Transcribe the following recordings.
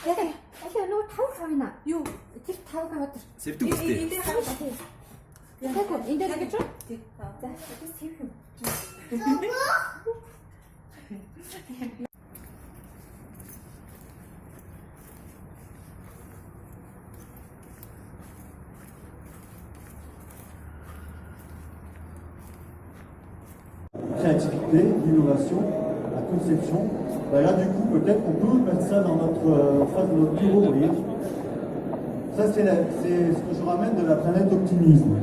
Яа, ахи нөгөө 5 хойно. Юу? Тэр 5 хаваад. Сэвдэг үстэй. Энд дээр хаваад тий. Яагаад энэ дээр гэж үү? Тий. За, тийм сэв юм. Créativité, l'innovation, la conception. Ben là, du coup, peut-être qu'on peut mettre ça dans notre phase de notre bureau, vous voyez. Ça, c'est ce que je ramène de la planète optimisme.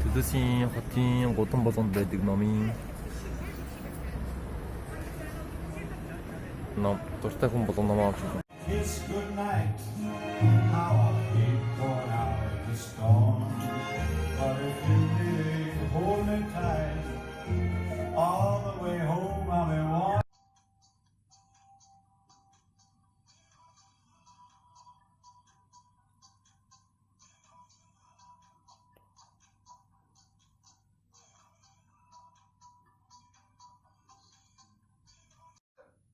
Төдөсийн хотын гудам болгонд байдаг номын ном дуртай хүн болгон ном авч байна. Kiss goodnight. How I hate going out in the storm. But if you really hold me tight, all the way home I'll be warm.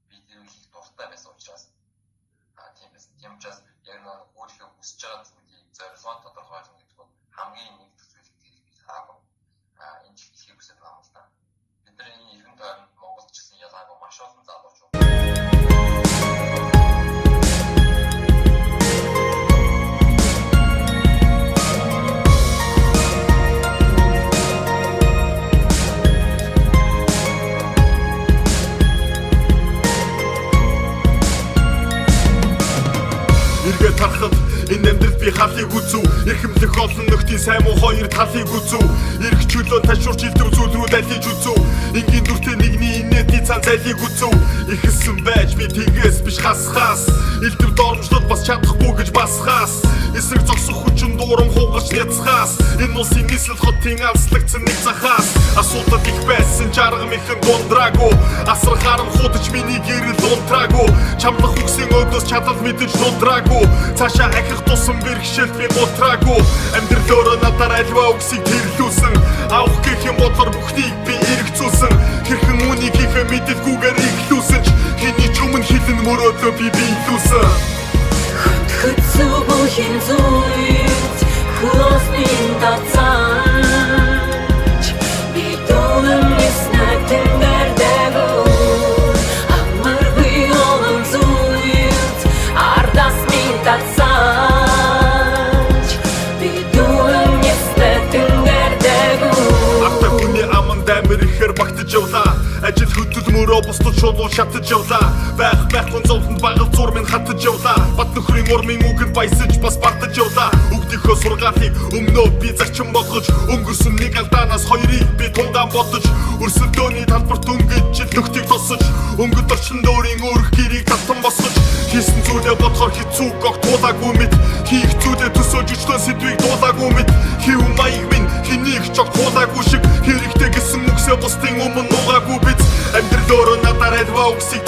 Видео хийх дуртай байсан учраас тийм учраас яг нэг өөрийнхөө хүсэж байгаа зүйлийг зорилгоо тодорхойлно гэдэг нь хамгийн нэгдүгээр зүйл гэдгийг би хаагүй энэ ч хийх хүсэж байгаа юм л да. Бидний эргэн тойронд Монголд ч гэсэн ялгаагүй маш олон залууч эргээд харахад энэ амьдралд би халыг үзүү эрхэмлэх олон нөхдийн сайн муу хоёр талыг үзүү эрх чөлөө ташуурч илдвэр зүйл рүү далиж үзүү энгийн дүртэй нэгний инээдний цан зайлыг үзүү ихсэн байж би тэгээс биш хасхаас илдвэр доромжлол бас чадахгүй гэж басхаас эсрэг зогсох хүчин дуурам хуугаж няцхаас энэ улсын нийслэл хотын алслагдсан нэг захаас асуудал их байсан жаргам ихэн дундраагүй асар харамхуудаж миний гэрэл унтраагүй чамлах үгсийн өдөөс чадал мэдэж нундраагүй цаашаа ахих тусам бэрхшээлт би гутраагүй амьдрал өөрөө надаар альва үгсийг тэрлүүлсэн авах гэх юм бодлоор бүхнийг би эргэцүүлсэн хэрхэн үнийг хийхээ мэдэлгүйгээр ихлүүлсэн ч хэний ч өмнө хилэн мөрөөдөө би биелүүлсэн Хөцөө бүхэн зүйт хөлөсний тацаач би дүүнэн яснаг тэндэрдэгүү амаргүй олон зүйт ардас минь тацаач би дүүнэн яснаг тэндэрдэгүү Ахтай хүний аман даймэр ихэр багтаж явлаа ажил хөдөл мөрөө бусдад шулуун шатаж явлаа байхгүй зовлонд багал зур минь хатаж явлаа бат нөхрийн урмын үгэнд баясаж бас бартаж явлаа өгдийнхөө сургаалыг өмнөө би зарчим болгож өнгөрсөн нэг алдаанаас хоёрыг би тунгаан бодож өрсөлдөөний талбарт өнгөж жил нөхдийг тосож өнгөд орчин дөөрийн өөрх гэрийг татан босгож хийсэн зүйлээ бодохоор хэцүү гог туулаагүй мэд хийх зүйлээ төсөөлж өчтөн сэдвийг дуулаагүй мэд хийв маяг минь хэнийг ч туулаагүй шиг хэрэгтэй гэсэн үгсээ бусдын өмнө нугаагүй биз амьдрал өөрөө надаар альва үгсийг